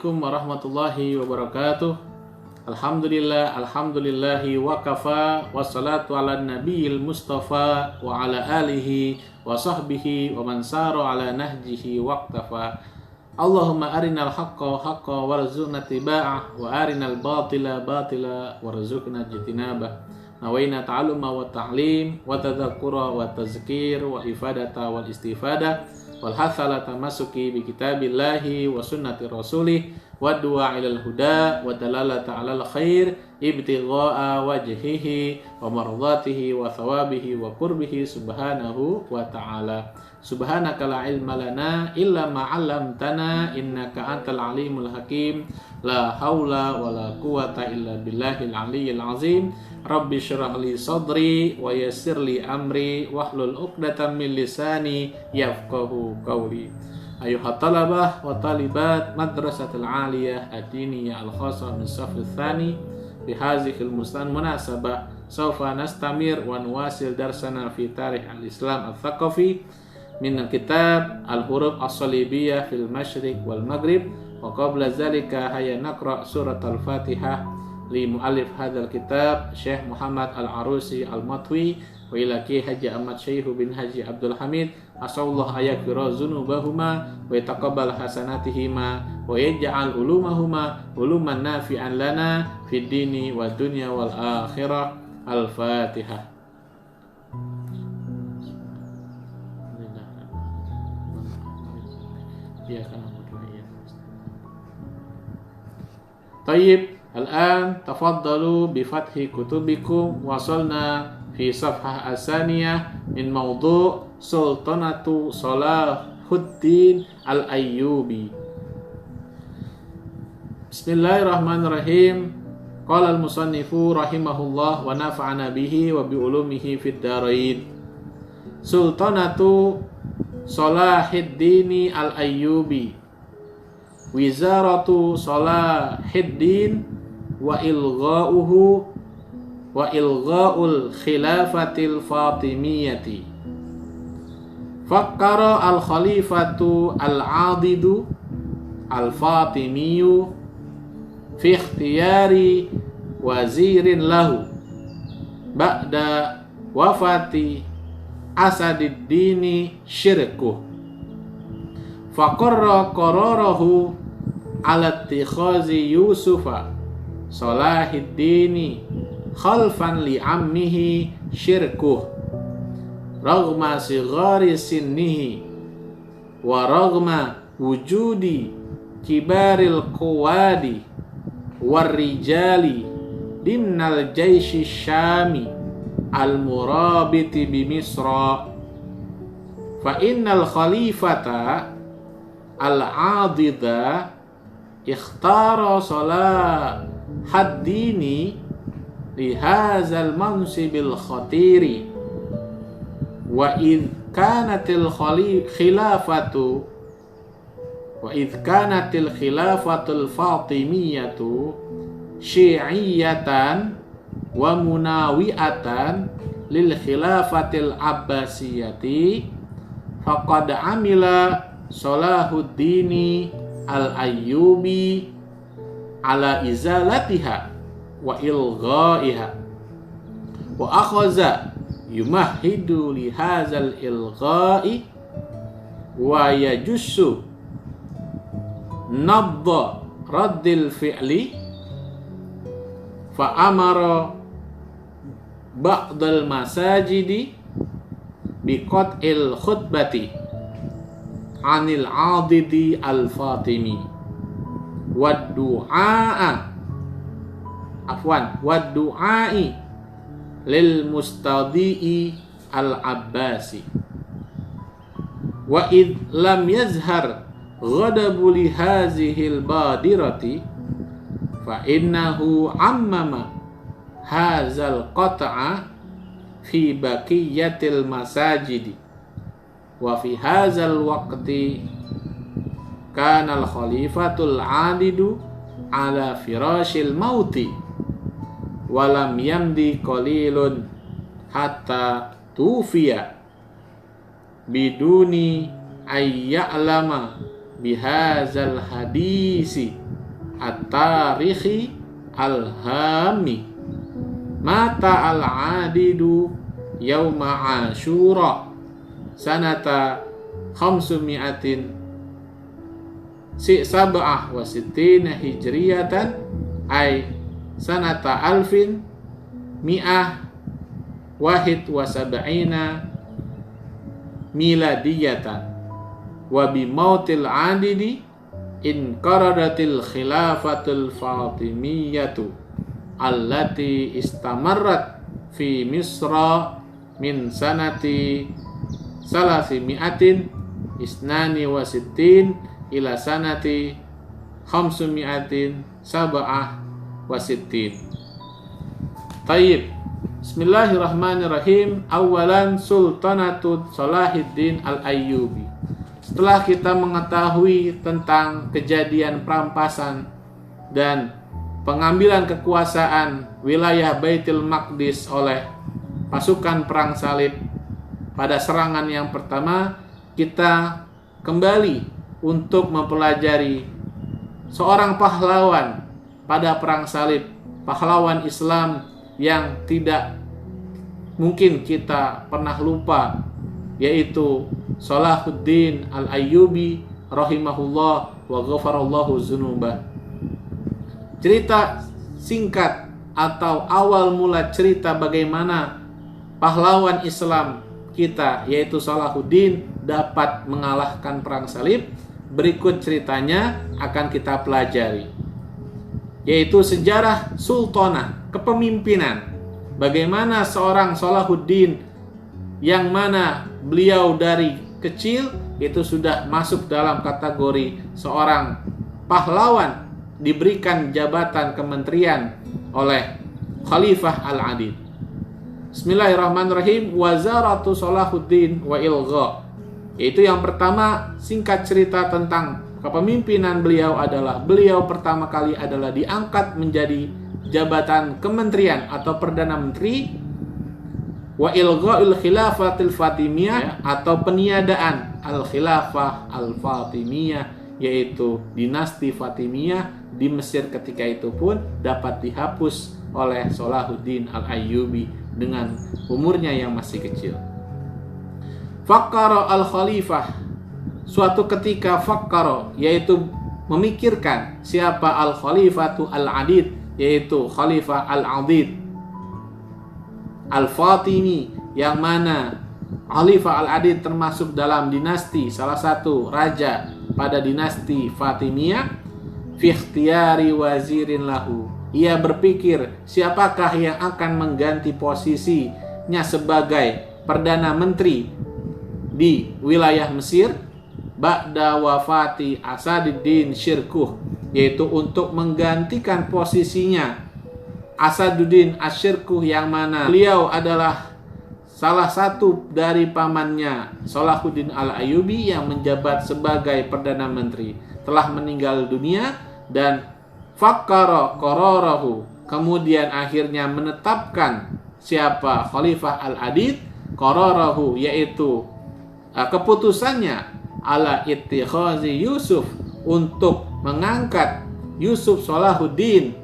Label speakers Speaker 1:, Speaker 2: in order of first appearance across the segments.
Speaker 1: Assalamualaikum warahmatullahi wabarakatuh. Alhamdulillahi wa kafa, wassalatu ala nabiyil mustafa wa ala alihi wa sahbihi wa man sara ala nahjihi waqtafa. Allahumma arinal haqqa haqqa warzuqna tiba'ah wa arinal batila batila warzuqna jitinabah. Nawaina ta'aluma wa ta'lim wa tadhakkura wa tazkir wa ifadata wal istifadah wal hathala tamasuki bi kitabillahi wa sunnati rasulih wa du'a ilal huda wa dalalata alal khair ibtigha'a wajhihi wa mardatihi wa thawabihi wa qurbihi subhanahu wa ta'ala. Subhanaka la ilma lana illa ma 'allamtana innaka antal alimul hakim. La haula wa la quwata illa billahil aliyyil azim. Rabbi syrah li sadri wa yassir li amri wahlul 'uqdatam min lisani yafqahu qawli. Ayuhat talabah wa talibat madrasatul aliyah ad-diniyah al-khassa min safil tsani bi hadhil munasabah sawfa nastamir wa nuwasil darsana fi tarikh al-islam al-thaqafi min kitab al-huruf as-salibiyah fil masyriq wal maghrib. Wa qabla zalika hayya naqra surat al-fatihah li mu'allif hadzal kitab Syekh Muhammad Al-Arusi Al-Matwi wa ila Ki Haji Ahmad Syekh bin Haji Abdul Hamid asallallahu ayaghfira dzunubahuma wa yataqabbal hasanatihima wa yaj'al ulumahuma uluman nafi'an lana fid dini wad dunya wal akhirah. Al-Fatihah. Tayyib, al-an tafaddalu bi fathi kutubikum. Wasalna fi safhah asaniyah min mawdu' Sultanatu Salahuddin Al-Ayyubi. Bismillahirrahmanirrahim. Qala al-musannifu rahimahullah wa nafa'ana bihi wa bi ulumihi fid dharain. Sultanatu Salahuddin Al-Ayyubi, Wizaratu Salahuddin wa ilgha'ul khilafatil fatimiyati. Fakkara al-khalifatu al-adidu al-fatimiyu fi ikhtiyari wazirin lahu ba'da wafati Asadiddini syirkuh. Faqarra qararahu ala ittikhazi Yusufa Salahuddini khalfan li ammihi syirkuh raghma sighari sinnihi wa raghma wujudi kibaril quwadi warrijali dimnal jaishi syami al-murabiti bi Misra. Fa innal khalifata al-adida ikhtara Salahuddini li hadzal mansibil khatiri wa idh kanatil khilafatul fatimiyatu syi'iyatan wa munawi'atan lil khilafatil abbasiyati faqad amila Salahuddini Al-Ayyubi ala izalatiha wa ilghaiha wa akhaza yumahidu li hadzal ilghai wa yajussu nabda raddil fi'li fa amara ba'dal masajidi biqat'il khutbati anil adidi al-fatimi waddu'ai lil mustadi'i al-abbasi wa id lam yazhar ghadabu li hazihil badirati fa innahu ammama hazal qat'a fi baqiyatil masajidi wa fi hazal waqti kana al khalifatul adidu ala firashil mauti walam yamdi qalilun hatta tufiya biduni ayya'lama bihazal hadisi at-tarikhi al-hami. Mata al-adidu yauma Asyura sanata 500 sab'ah wa sittina hijriyatan ay sanata alfin mi'ah wahid wa sab'ina miladiyatan wa bi mautil adidi in qaradatil khilafatul fatimiyatu allati istamarrat fi Misra min sanati salasi-mi'atin isnani wa sittin ila sanati 500 sab'ah wa sittin. Tayyib. Bismillahirrahmanirrahim. Awalan Sultanatu Salahuddin Al-Ayyubi. Setelah kita mengetahui tentang kejadian perampasan dan pengambilan kekuasaan wilayah Baitul Maqdis oleh pasukan perang salib pada serangan yang pertama, kita kembali untuk mempelajari seorang pahlawan pada perang salib, pahlawan Islam yang tidak mungkin kita pernah lupa, yaitu Salahuddin Al-Ayyubi rahimahullah wa ghafarallahu dzunubah. Cerita singkat atau awal mula cerita bagaimana pahlawan Islam kita, yaitu Salahuddin, dapat mengalahkan perang salib, berikut ceritanya akan kita pelajari, yaitu sejarah sultanah, kepemimpinan. Bagaimana seorang Salahuddin yang mana beliau dari kecil itu sudah masuk dalam kategori seorang pahlawan, diberikan jabatan kementerian oleh Khalifah Al-Adid. Bismillahirrahmanirrahim. Wazaratu Salahuddin wa ilgha. Itu yang pertama, singkat cerita tentang kepemimpinan beliau adalah beliau pertama kali adalah diangkat menjadi jabatan kementerian atau perdana menteri, wa ilgha'il khilafatil fatimiyah atau peniadaan al-khilafah al-fatimiyah, yaitu dinasti Fatimiyah di Mesir ketika itu pun dapat dihapus oleh Salahuddin Al-Ayyubi dengan umurnya yang masih kecil. Fakkara al-khalifah, suatu ketika fakkara, yaitu memikirkan siapa al-khalifatu al-adid, yaitu Khalifah al-Adid al-Fatimi, yang mana Khalifah al-Adid termasuk dalam dinasti, salah satu raja pada dinasti Fatimiyah. Fi ikhtiyari wazirin lahu, ia berpikir siapakah yang akan mengganti posisinya sebagai perdana menteri di wilayah Mesir ba'da wafati Asaduddin Syirkuh, yaitu untuk menggantikan posisinya Asaduddin Asyirkuh, yang mana beliau adalah salah satu dari pamannya Salahuddin Al-Ayyubi yang menjabat sebagai perdana menteri, telah meninggal dunia. Dan fakkara qararahu, kemudian akhirnya menetapkan siapa Khalifah Al-Adid, qararahu, yaitu keputusannya ala ittikhazi Yusuf, untuk mengangkat Yusuf Salahuddin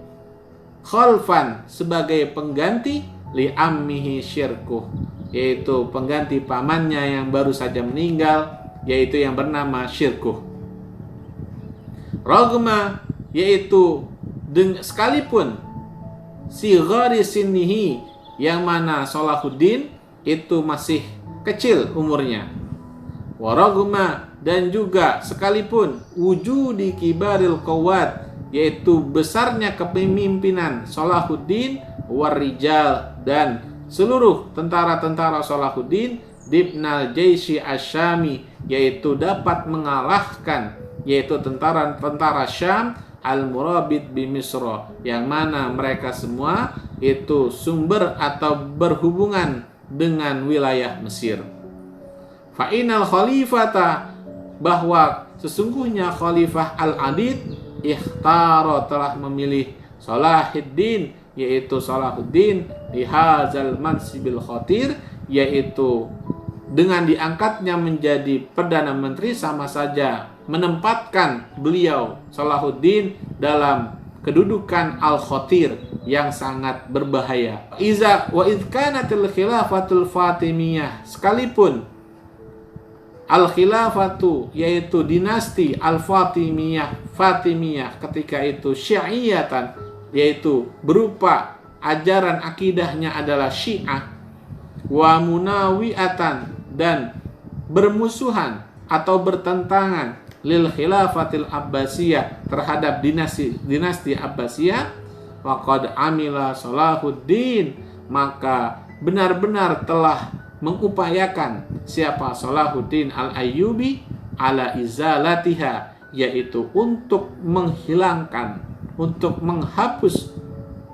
Speaker 1: khalfan sebagai pengganti li ammihi Syirkuh, yaitu pengganti pamannya yang baru saja meninggal, yaitu yang bernama Syirkuh. Ragma, yaitu sekalipun sighari sinnihi, yang mana Salahuddin itu masih kecil umurnya. Waragma, dan juga sekalipun wujudi kibaril qawat, yaitu besarnya kepemimpinan Salahuddin, warijal, dan seluruh tentara-tentara Salahuddin, dibnal jaisi asyami, yaitu dapat mengalahkan, yaitu tentara-tentara Syam, al-murabit bi Misra, yang mana mereka semua itu sumber atau berhubungan dengan wilayah Mesir. Fa'inal khalifata, bahwa sesungguhnya Khalifah Al-Adid ikhtara, telah memilih Salahuddin, yaitu Salahuddin di hazal mansibil khatir, yaitu dengan diangkatnya menjadi perdana menteri sama saja menempatkan beliau Salahuddin dalam kedudukan al-khatir yang sangat berbahaya. Iza wa idh kanatil khilafatul Fatimiyah, sekalipun al-khilafatu yaitu dinasti Fatimiyah ketika itu syi'iyatan, yaitu berupa ajaran akidahnya adalah Syiah, wa munawiatan, dan bermusuhan atau bertentangan lil khilafatil Abbasiyah terhadap dinasti Abbasiyah, faqad amila Salahuddin, maka benar-benar telah mengupayakan siapa Salahuddin al-Ayyubi ala izalatiha, yaitu untuk menghilangkan, untuk menghapus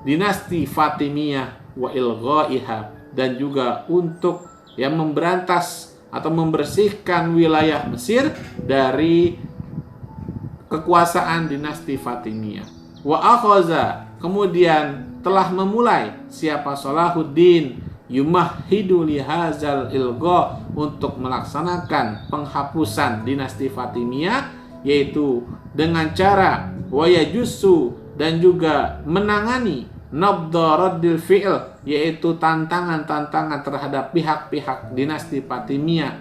Speaker 1: dinasti Fatimiyah wa ilghaiha, dan juga untuk memberantas atau membersihkan wilayah Mesir dari kekuasaan dinasti Fatimiyah. Wa akhaza, kemudian telah memulai siapa Salahuddin yumahidu lihazal ilgha, untuk melaksanakan penghapusan dinasti Fatimiyah, yaitu dengan cara wayajusu, dan juga menangani nabdaraddil fi'l, yaitu tantangan-tantangan terhadap pihak-pihak dinasti Fatimiyah.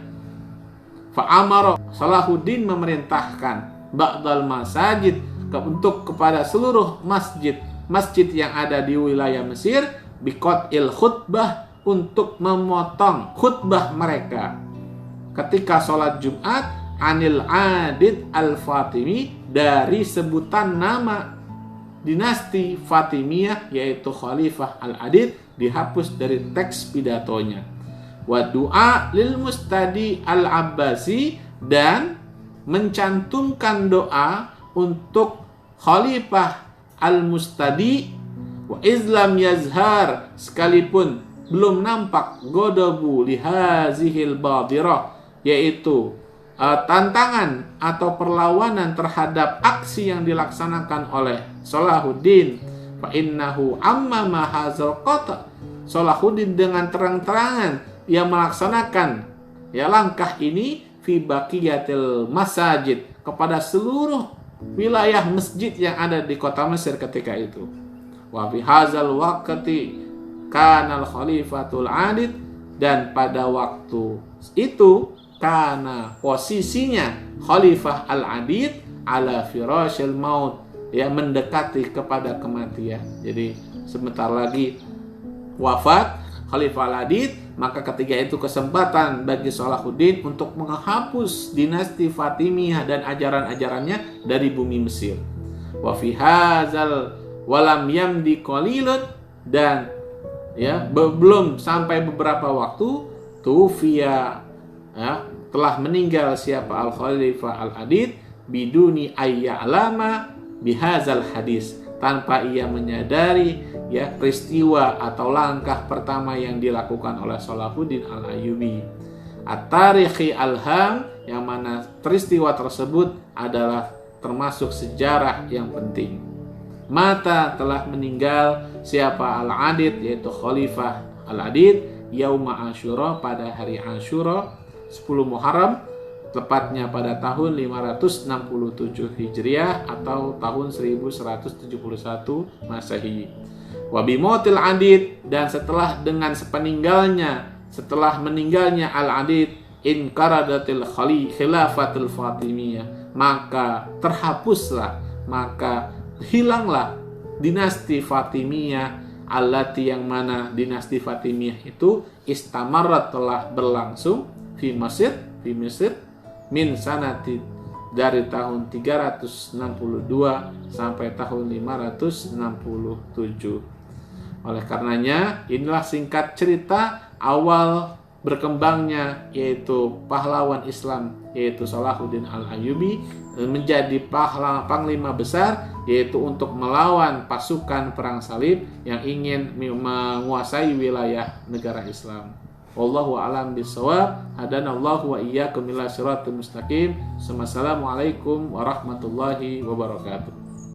Speaker 1: Fa'amara, Salahuddin memerintahkan ba'dal masajid, untuk kepada seluruh masjid yang ada di wilayah Mesir, biqat'il khutbah, untuk memotong khutbah mereka ketika sholat Jumat, anil adid al-Fatimi, dari sebutan nama dinasti Fatimiyah yaitu Khalifah al-Adid, dihapus dari teks pidatonya. Wa du'a lil mustadi al-Abbasi, dan mencantumkan doa untuk Khalifah al-Mustadi, wa izlam yazhar, sekalipun belum nampak, godabu lihazihil badirah, yaitu tantangan atau perlawanan terhadap aksi yang dilaksanakan oleh Salahuddin. Fa innahu amma mahazal qata, Salahuddin dengan terang-terangan yang melaksanakan langkah ini fi baqiyatil masajid, kepada seluruh wilayah masjid yang ada di kota Mesir ketika itu. Wa fi hazal waqti kanal khalifatul adid, dan pada waktu itu karena posisinya Khalifah al-Adid ala firashil maut, mendekati kepada kematian. Jadi sebentar lagi wafat Khalifah al-Adid, maka ketika itu kesempatan bagi Salahuddin untuk menghapus dinasti Fatimiyah dan ajaran-ajarannya dari bumi Mesir. Wa fi hadzal walam yamdi qalilun, dan belum sampai beberapa waktu tufiya, telah meninggal siapa al-Khalifah al-Adid biduni ayya'lama bihazal hadis, tanpa ia menyadari peristiwa atau langkah pertama yang dilakukan oleh Salahuddin al-Ayyubi. At-tarikhi al-ham, yang mana peristiwa tersebut adalah termasuk sejarah yang penting. Mata, telah meninggal siapa al-Adid, yaitu Khalifah al-Adid, yauma Asyura, pada hari Asyura 10 Muharram, tepatnya pada tahun 567 Hijriah atau tahun 1171 Masehi. Wa bimotil Adid, dan setelah meninggalnya al-Adid, inqaradatil khilafatul Fatimiyah, maka terhapuslah, maka hilanglah dinasti Fatimiyah, allati, yang mana dinasti Fatimiyah itu istamarrat, telah berlangsung fi Mesir min sanati, dari tahun 362 sampai tahun 567. Oleh karenanya, inilah singkat cerita awal berkembangnya yaitu pahlawan Islam, yaitu Salahuddin al-Ayyubi, menjadi panglima besar, yaitu untuk melawan pasukan perang salib yang ingin menguasai wilayah negara Islam. Wallahu a'lam bishawab. Hadanallahu wa iyyakum ila siratal mustaqim. Wassalamualaikum warahmatullahi wabarakatuh.